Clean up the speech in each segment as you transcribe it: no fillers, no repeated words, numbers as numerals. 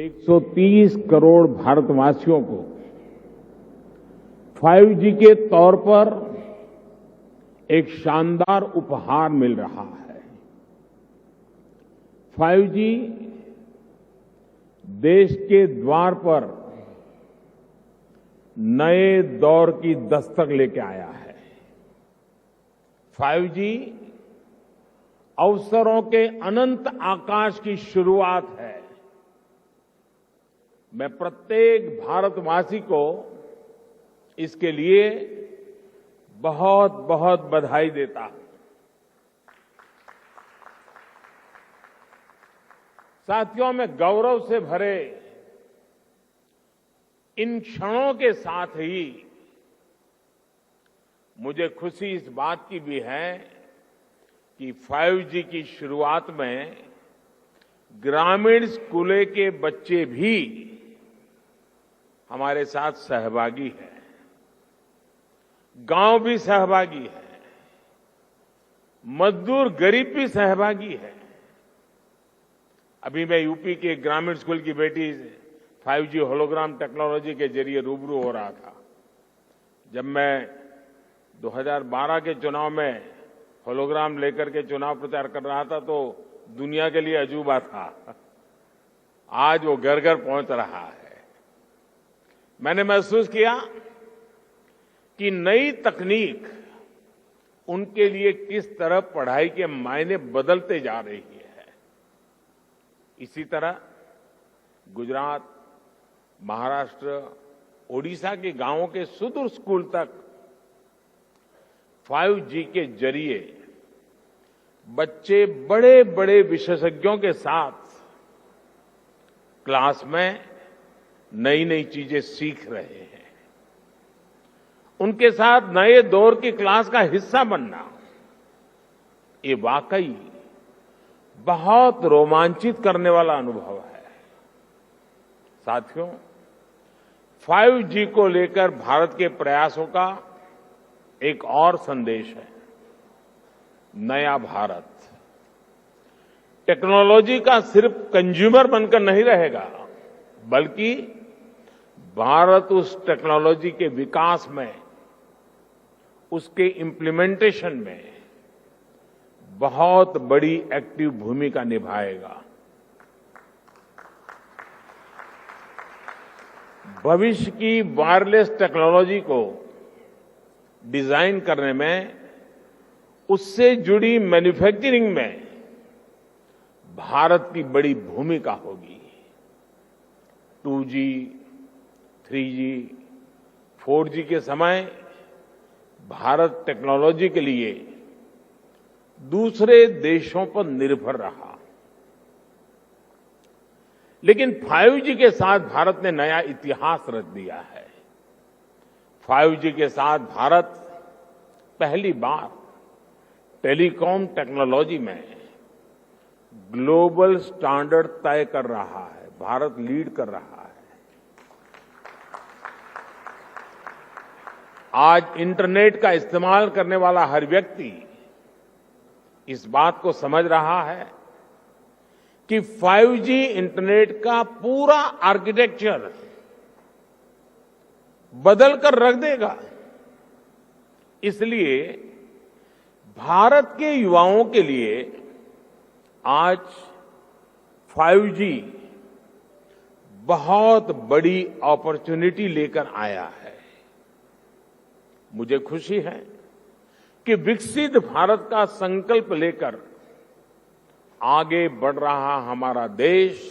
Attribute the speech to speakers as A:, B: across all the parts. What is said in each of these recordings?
A: 130 करोड़ भारतवासियों को 5G के तौर पर एक शानदार उपहार मिल रहा है। 5G देश के द्वार पर नए दौर की दस्तक लेके आया है। 5G अवसरों के अनंत आकाश की शुरुआत है। मैं प्रत्येक भारतवासी को इसके लिए बहुत बहुत बधाई देता हूं। साथियों, मैं गौरव से भरे इन क्षणों के साथ ही मुझे खुशी इस बात की भी है कि 5G की शुरुआत में ग्रामीण स्कूलों के बच्चे भी हमारे साथ सहभागी हैं, गांव भी सहभागी है, मजदूर गरीब भी सहभागी है। अभी मैं यूपी के ग्रामीण स्कूल की बेटी 5G होलोग्राम टेक्नोलॉजी के जरिए रूबरू हो रहा था। जब मैं 2012 के चुनाव में होलोग्राम लेकर के चुनाव प्रचार कर रहा था तो दुनिया के लिए अजूबा था। आज वो घर घर पहुंच रहा है। मैंने महसूस किया कि नई तकनीक उनके लिए किस तरह पढ़ाई के मायने बदलते जा रही है। इसी तरह गुजरात, महाराष्ट्र, ओडिशा के गांवों के सुदूर स्कूल तक 5G के जरिए बच्चे बड़े बड़े विशेषज्ञों के साथ क्लास में नई नई चीजें सीख रहे हैं। उनके साथ नए दौर की क्लास का हिस्सा बनना, ये वाकई बहुत रोमांचित करने वाला अनुभव है। साथियों, 5G को लेकर भारत के प्रयासों का एक और संदेश है। नया भारत टेक्नोलॉजी का सिर्फ कंज्यूमर बनकर नहीं रहेगा, बल्कि भारत उस टेक्नोलॉजी के विकास में, उसके इम्प्लीमेंटेशन में बहुत बड़ी एक्टिव भूमिका निभाएगा। भविष्य की वायरलेस टेक्नोलॉजी को डिजाइन करने में, उससे जुड़ी मैन्युफैक्चरिंग में भारत की बड़ी भूमिका होगी। 2G, 3G, 4G के समय भारत टेक्नोलॉजी के लिए दूसरे देशों पर निर्भर रहा, लेकिन 5G के साथ भारत ने नया इतिहास रच दिया है। 5G के साथ भारत पहली बार टेलीकॉम टेक्नोलॉजी में ग्लोबल स्टैंडर्ड तय कर रहा है। भारत लीड कर रहा है। आज इंटरनेट का इस्तेमाल करने वाला हर व्यक्ति इस बात को समझ रहा है कि 5G इंटरनेट का पूरा आर्किटेक्चर बदल कर रख देगा। इसलिए भारत के युवाओं के लिए आज 5G बहुत बड़ी अपॉर्चुनिटी लेकर आया है। मुझे खुशी है कि विकसित भारत का संकल्प लेकर आगे बढ़ रहा हमारा देश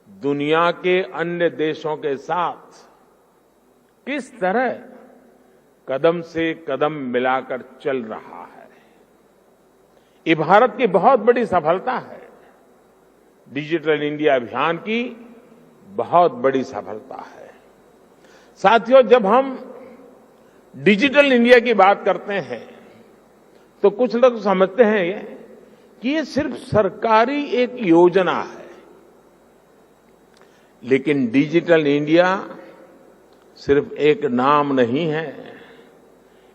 A: दुनिया के अन्य देशों के साथ किस तरह कदम से कदम मिलाकर चल रहा है। ये भारत की बहुत बड़ी सफलता है। डिजिटल इंडिया अभियान की बहुत बड़ी सफलता है। साथियों, जब हम डिजिटल इंडिया की बात करते हैं तो कुछ लोग समझते हैं कि ये सिर्फ सरकारी एक योजना है, लेकिन डिजिटल इंडिया सिर्फ एक नाम नहीं है।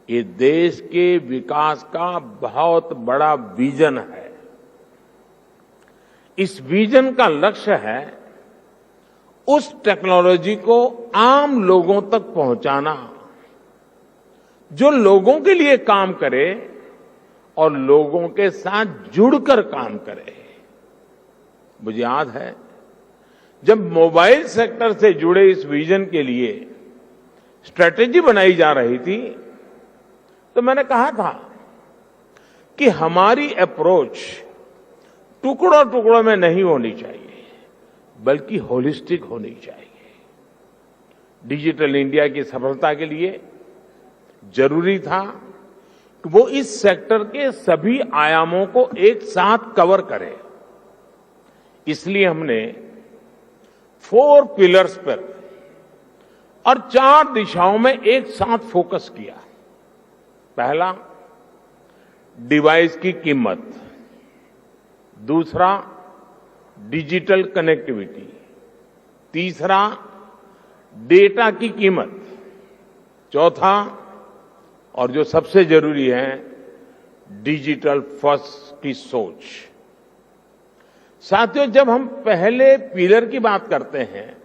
A: ये देश के विकास का बहुत बड़ा विजन है। इस विजन का लक्ष्य है उस टेक्नोलॉजी को आम लोगों तक पहुंचाना, जो लोगों के लिए काम करे और लोगों के साथ जुड़कर काम करे। मुझे याद है जब मोबाइल सेक्टर से जुड़े इस विजन के लिए स्ट्रेटेजी बनाई जा रही थी, तो मैंने कहा था कि हमारी अप्रोच टुकड़ों टुकड़ों में नहीं होनी चाहिए, बल्कि होलिस्टिक होनी चाहिए। डिजिटल इंडिया की सफलता के लिए जरूरी था कि वो इस सेक्टर के सभी आयामों को एक साथ कवर करे। इसलिए हमने 4 पिलर्स पर और 4 दिशाओं में एक साथ फोकस किया। पहला, डिवाइस की कीमत। दूसरा, डिजिटल कनेक्टिविटी। तीसरा, डेटा की कीमत। चौथा, और जो सबसे जरूरी है, डिजिटल फर्स्ट की सोच। साथियों, जब हम पहले पिलर की बात करते हैं,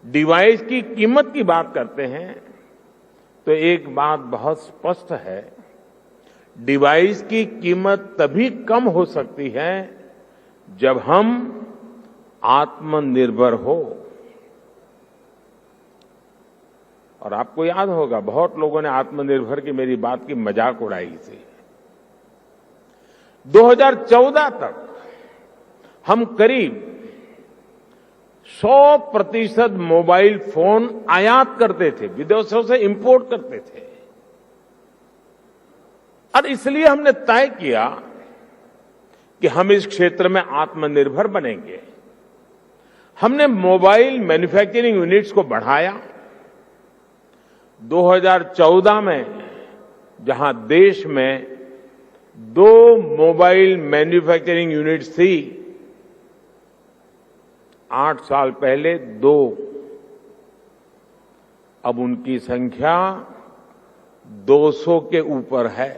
A: डिवाइस की कीमत की बात करते हैं, तो एक बात बहुत स्पष्ट है, डिवाइस की कीमत तभी कम हो सकती है जब हम आत्मनिर्भर हो। और आपको याद होगा, बहुत लोगों ने आत्मनिर्भर की मेरी बात की मजाक उड़ाई थी। 2014 तक हम करीब 100% मोबाइल फोन आयात करते थे, विदेशों से इंपोर्ट करते थे। और इसलिए हमने तय किया कि हम इस क्षेत्र में आत्मनिर्भर बनेंगे। हमने मोबाइल मैन्युफैक्चरिंग यूनिट्स को बढ़ाया। 2014 में जहां देश में 2 मोबाइल मैन्युफैक्चरिंग यूनिट्स थी, 8 साल पहले 2, अब उनकी संख्या 200 के ऊपर है।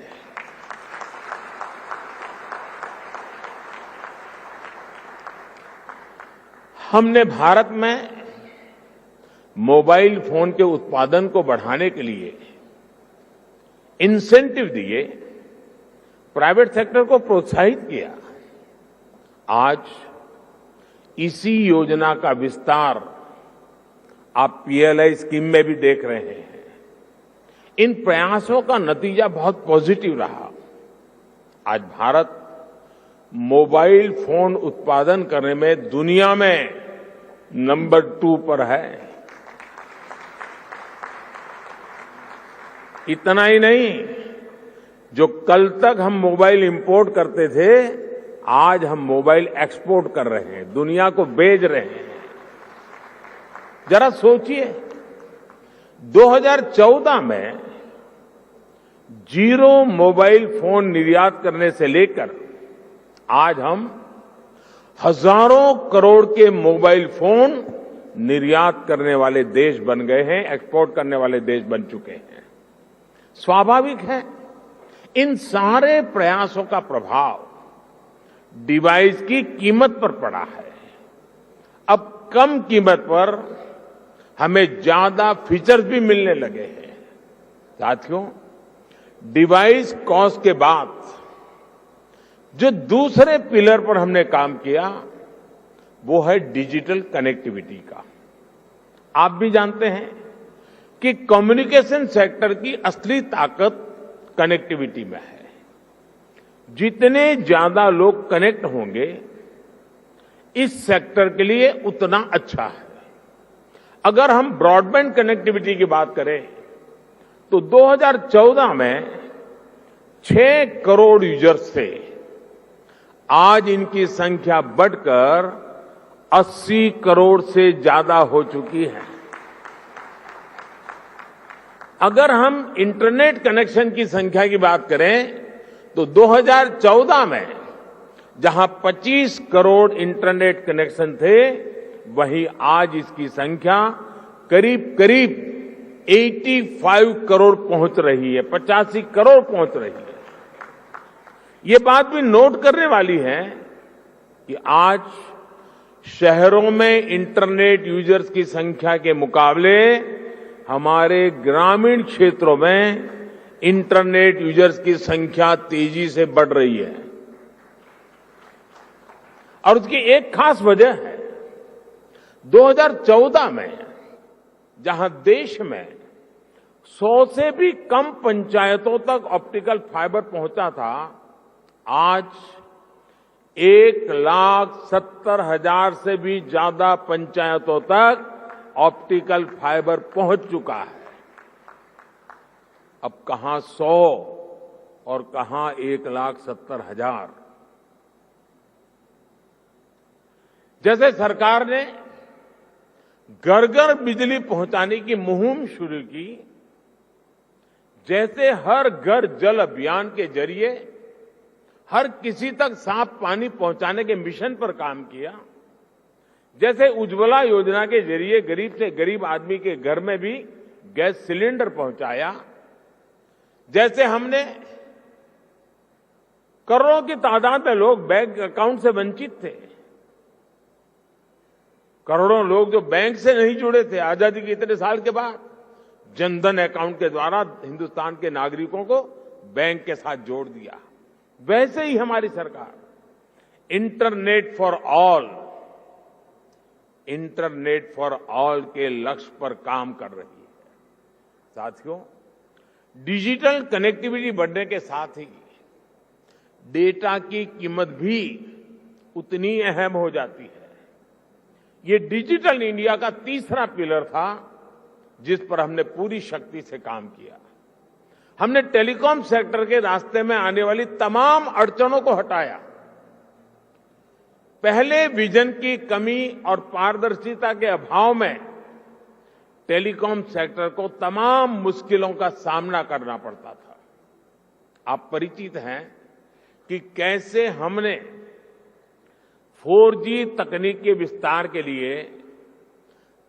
A: हमने भारत में मोबाइल फोन के उत्पादन को बढ़ाने के लिए इंसेंटिव दिए, प्राइवेट सेक्टर को प्रोत्साहित किया। आज इसी योजना का विस्तार आप पीएलआई स्कीम में भी देख रहे हैं। इन प्रयासों का नतीजा बहुत पॉजिटिव रहा। आज भारत मोबाइल फोन उत्पादन करने में दुनिया में नंबर 2 पर है। इतना ही नहीं, जो कल तक हम मोबाइल इंपोर्ट करते थे, आज हम मोबाइल एक्सपोर्ट कर रहे हैं, दुनिया को भेज रहे हैं। जरा सोचिए, 2014 में 0 मोबाइल फोन निर्यात करने से लेकर आज हम हजारों करोड़ के मोबाइल फोन निर्यात करने वाले देश बन गए हैं, एक्सपोर्ट करने वाले देश बन चुके हैं। स्वाभाविक है, इन सारे प्रयासों का प्रभाव डिवाइस की कीमत पर पड़ा है। अब कम कीमत पर हमें ज्यादा फीचर्स भी मिलने लगे हैं। साथियों, डिवाइस कॉस्ट के बाद जो दूसरे पिलर पर हमने काम किया, वो है डिजिटल कनेक्टिविटी का। आप भी जानते हैं कि कम्युनिकेशन सेक्टर की असली ताकत कनेक्टिविटी में है। जितने ज्यादा लोग कनेक्ट होंगे, इस सेक्टर के लिए उतना अच्छा है। अगर हम ब्रॉडबैंड कनेक्टिविटी की बात करें, तो 2014 में 6 करोड़ यूजर्स थे। आज इनकी संख्या बढ़कर 80 करोड़ से ज्यादा हो चुकी है। अगर हम इंटरनेट कनेक्शन की संख्या की बात करें, तो 2014 में जहां 25 करोड़ इंटरनेट कनेक्शन थे, वहीं आज इसकी संख्या करीब करीब 85 करोड़ पहुंच रही है, 85 करोड़ पहुंच रही है। ये बात भी नोट करने वाली है कि आज शहरों में इंटरनेट यूजर्स की संख्या के मुकाबले हमारे ग्रामीण क्षेत्रों में इंटरनेट यूजर्स की संख्या तेजी से बढ़ रही है। और उसकी एक खास वजह है, 2014 में जहां देश में 100 से भी कम पंचायतों तक ऑप्टिकल फाइबर पहुंचा था, आज 1,70,000 से भी ज्यादा पंचायतों तक ऑप्टिकल फाइबर पहुंच चुका है। अब कहां 100 और कहां 1,70,000। जैसे सरकार ने घर घर बिजली पहुंचाने की मुहिम शुरू की, जैसे हर घर जल अभियान के जरिए हर किसी तक साफ पानी पहुंचाने के मिशन पर काम किया, जैसे उज्ज्वला योजना के जरिए गरीब से गरीब आदमी के घर में भी गैस सिलेंडर पहुंचाया, जैसे हमने करोड़ों की तादाद में लोग बैंक अकाउंट से वंचित थे, करोड़ों लोग जो बैंक से नहीं जुड़े थे, आजादी के इतने साल के बाद जनधन अकाउंट के द्वारा हिंदुस्तान के नागरिकों को बैंक के साथ जोड़ दिया। वैसे ही हमारी सरकार इंटरनेट फॉर ऑल के लक्ष्य पर काम कर रही है। साथियों, डिजिटल कनेक्टिविटी बढ़ने के साथ ही डेटा की कीमत भी उतनी अहम हो जाती है। ये डिजिटल इंडिया का तीसरा पिलर था जिस पर हमने पूरी शक्ति से काम किया। हमने टेलीकॉम सेक्टर के रास्ते में आने वाली तमाम अड़चनों को हटाया। पहले विजन की कमी और पारदर्शिता के अभाव में टेलीकॉम सेक्टर को तमाम मुश्किलों का सामना करना पड़ता था। आप परिचित हैं कि कैसे हमने 4G तकनीक के विस्तार के लिए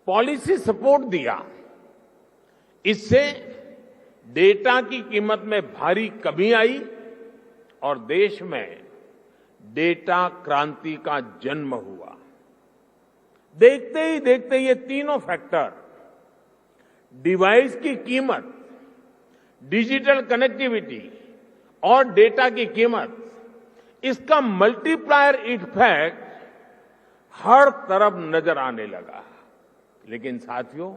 A: पॉलिसी सपोर्ट दिया। इससे डेटा की कीमत में भारी कमी आई और देश में डेटा क्रांति का जन्म हुआ। देखते ही देखते ये तीनों फैक्टर, डिवाइस की कीमत, डिजिटल कनेक्टिविटी और डेटा की कीमत, इसका मल्टीप्लायर इफेक्ट हर तरफ नजर आने लगा। लेकिन साथियों,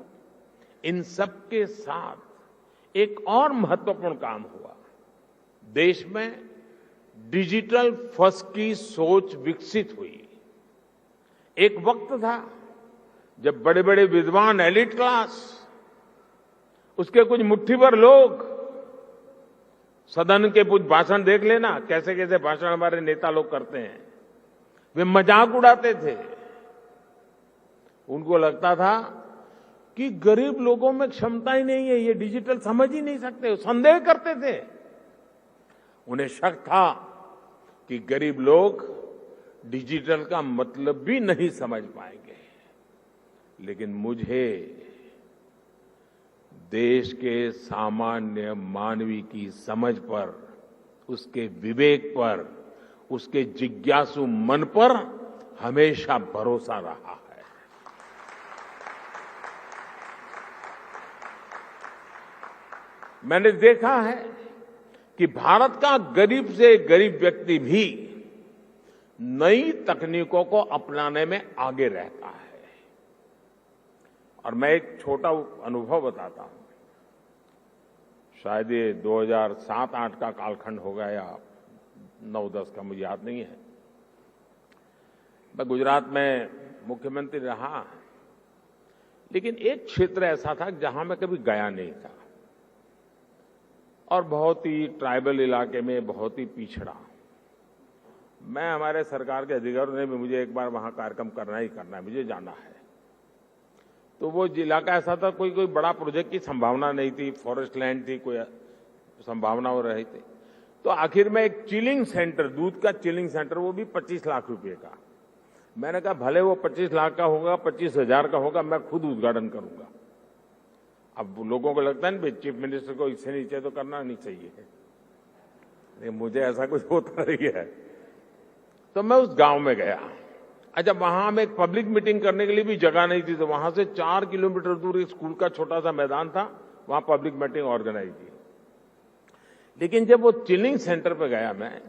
A: इन सब के साथ एक और महत्वपूर्ण काम हुआ। देश में डिजिटल फर्स्ट की सोच विकसित हुई। एक वक्त था जब बड़े बड़े विद्वान, एलिट क्लास, उसके कुछ मुट्ठी भर लोग, सदन के कुछ भाषण देख लेना, कैसे कैसे भाषण हमारे नेता लोग करते हैं, वे मजाक उड़ाते थे। उनको लगता था कि गरीब लोगों में क्षमता ही नहीं है, ये डिजिटल समझ ही नहीं सकते, संदेह करते थे। उन्हें शक था कि गरीब लोग डिजिटल का मतलब भी नहीं समझ पाएंगे। लेकिन मुझे देश के सामान्य मानवी की समझ पर, उसके विवेक पर, उसके जिज्ञासु मन पर हमेशा भरोसा रहा है। मैंने देखा है कि भारत का गरीब से गरीब व्यक्ति भी नई तकनीकों को अपनाने में आगे रहता है। और मैं एक छोटा अनुभव बताता हूं। शायद ये 2007-8 का कालखंड होगा या 9-10 का, मुझे याद नहीं है। मैं गुजरात में मुख्यमंत्री रहा, लेकिन एक क्षेत्र ऐसा था जहां मैं कभी गया नहीं था और बहुत ही ट्राइबल इलाके में, बहुत ही पिछड़ा। मैं, हमारे सरकार के अधिकारियों ने भी मुझे एक बार वहां कार्यक्रम करना ही करना है, मुझे जाना है। तो वो इलाका ऐसा था, कोई बड़ा प्रोजेक्ट की संभावना नहीं थी, फॉरेस्ट लैंड थी, कोई संभावना हो रही थी। तो आखिर में एक चिलिंग सेंटर, दूध का चिलिंग सेंटर, वो भी 25 लाख रुपए का। मैंने कहा भले वो 25 लाख का होगा, 25,000 का होगा, मैं खुद उद्घाटन करूंगा। अब लोगों को लगता है ना, चीफ मिनिस्टर को इससे नीचे तो करना नहीं चाहिए। मुझे ऐसा कुछ होता नहीं है। तो मैं उस गांव में गया अच्छा, वहां में एक पब्लिक मीटिंग करने के लिए भी जगह नहीं थी, तो वहां से 4 किलोमीटर दूर एक स्कूल का छोटा सा मैदान था, वहां पब्लिक मीटिंग ऑर्गेनाइज की। लेकिन जब वो चिलिंग सेंटर पे गया मैं,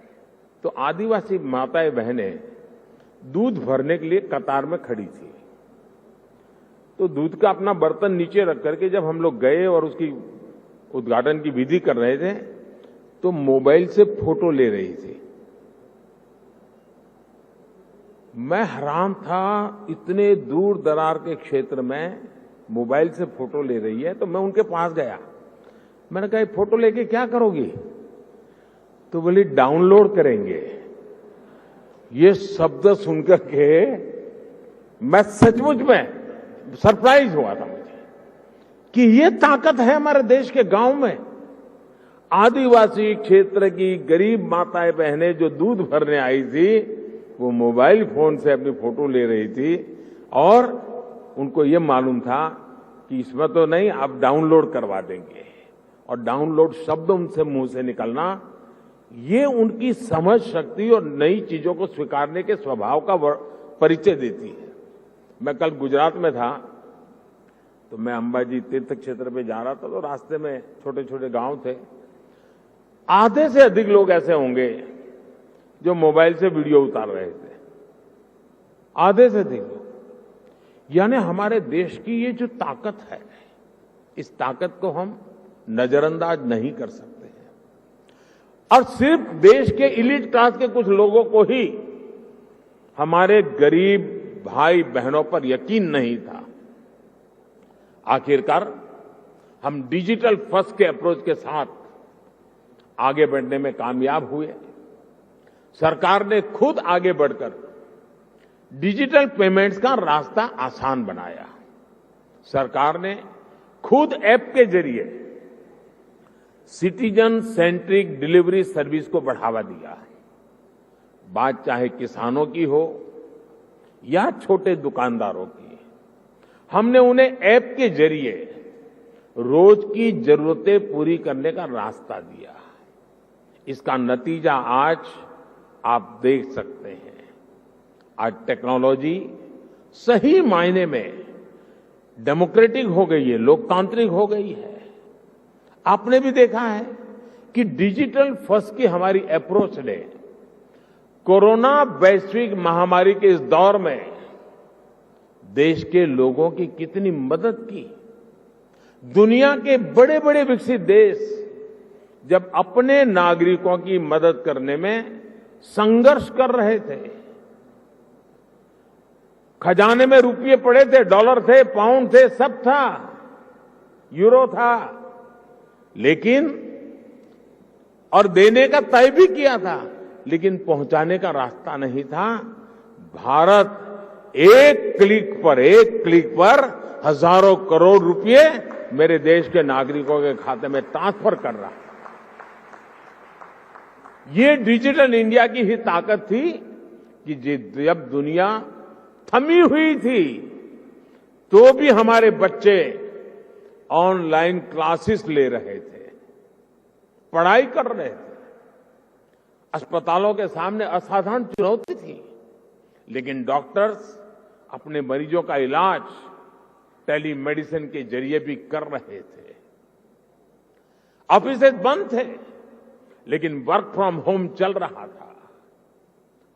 A: तो आदिवासी माताएं बहनें दूध भरने के लिए कतार में खड़ी थी। तो दूध का अपना बर्तन नीचे रख करके जब हम लोग गए और उसकी उद्घाटन की विधि कर रहे थे, तो मोबाइल से फोटो ले रही थी। मैं हैरान था, इतने दूर दरार के क्षेत्र में मोबाइल से फोटो ले रही है। तो मैं उनके पास गया, मैंने कहा, फोटो लेके क्या करोगी? तो बोली, डाउनलोड करेंगे। ये शब्द सुनकर के मैं सचमुच में सरप्राइज हुआ था मुझे कि ये ताकत है हमारे देश के गांव में। आदिवासी क्षेत्र की गरीब माताएं बहनें जो दूध भरने आई थी, वो मोबाइल फोन से अपनी फोटो ले रही थी और उनको ये मालूम था कि इसमें तो नहीं, आप डाउनलोड करवा देंगे। और डाउनलोड शब्द उनसे मुंह से निकलना, ये उनकी समझ शक्ति और नई चीजों को स्वीकारने के स्वभाव का परिचय देती है। मैं कल गुजरात में था, तो मैं अंबाजी तीर्थ क्षेत्र पे जा रहा था, तो रास्ते में छोटे छोटे गांव थे। आधे से अधिक लोग ऐसे होंगे जो मोबाइल से वीडियो उतार रहे थे, आधे से अधिक लोग। यानी हमारे देश की ये जो ताकत है, इस ताकत को हम नजरअंदाज नहीं कर सकते हैं। और सिर्फ देश के इलीट क्लास के कुछ लोगों को ही हमारे गरीब भाई बहनों पर यकीन नहीं था। आखिरकार हम डिजिटल फर्स्ट के अप्रोच के साथ आगे बढ़ने में कामयाब हुए। सरकार ने खुद आगे बढ़कर डिजिटल पेमेंट्स का रास्ता आसान बनाया। सरकार ने खुद ऐप के जरिए सिटीजन सेंट्रिक डिलीवरी सर्विस को बढ़ावा दिया। बात चाहे किसानों की हो या छोटे दुकानदारों की, हमने उन्हें ऐप के जरिए रोज की जरूरतें पूरी करने का रास्ता दिया। इसका नतीजा आज आप देख सकते हैं। आज टेक्नोलॉजी सही मायने में डेमोक्रेटिक हो गई है, लोकतांत्रिक हो गई है। आपने भी देखा है कि डिजिटल फर्स्ट की हमारी अप्रोच ने कोरोना वैश्विक महामारी के इस दौर में देश के लोगों की कितनी मदद की। दुनिया के बड़े बड़े विकसित देश जब अपने नागरिकों की मदद करने में संघर्ष कर रहे थे, खजाने में रुपये पड़े थे, डॉलर थे, पाउंड थे, सब था, यूरो था, लेकिन और देने का तय भी किया था, लेकिन पहुंचाने का रास्ता नहीं था। भारत एक क्लिक पर हजारों करोड़ रुपए मेरे देश के नागरिकों के खाते में ट्रांसफर कर रहा है। ये डिजिटल इंडिया की ही ताकत थी कि जब दुनिया थमी हुई थी, तो भी हमारे बच्चे ऑनलाइन क्लासेस ले रहे थे, पढ़ाई कर रहे थे। अस्पतालों के सामने असाधारण चुनौती थी, लेकिन डॉक्टर्स अपने मरीजों का इलाज टेलीमेडिसिन के जरिए भी कर रहे थे। ऑफिसेज बंद थे, लेकिन वर्क फ्रॉम होम चल रहा था।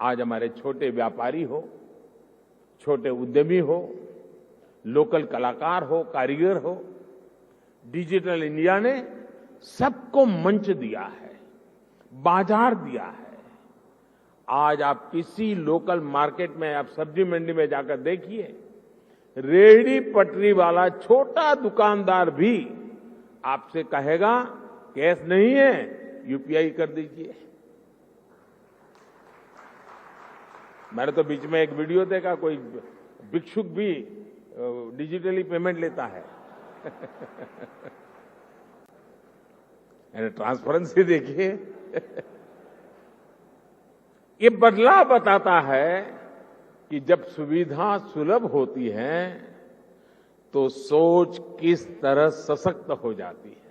A: आज हमारे छोटे व्यापारी हो, छोटे उद्यमी हो, लोकल कलाकार हो, कारीगर हो, डिजिटल इंडिया ने सबको मंच दिया है, बाजार दिया है। आज आप किसी लोकल मार्केट में, आप सब्जी मंडी में जाकर देखिए, रेहड़ी पटरी वाला छोटा दुकानदार भी आपसे कहेगा कैश नहीं है, यूपीआई कर दीजिए। मैंने तो बीच में एक वीडियो देखा, कोई भिक्षुक भी डिजिटली पेमेंट लेता है। ट्रांसपेरेंसी देखिए। ये बदलाव बताता है कि जब सुविधा सुलभ होती है तो सोच किस तरह सशक्त हो जाती है।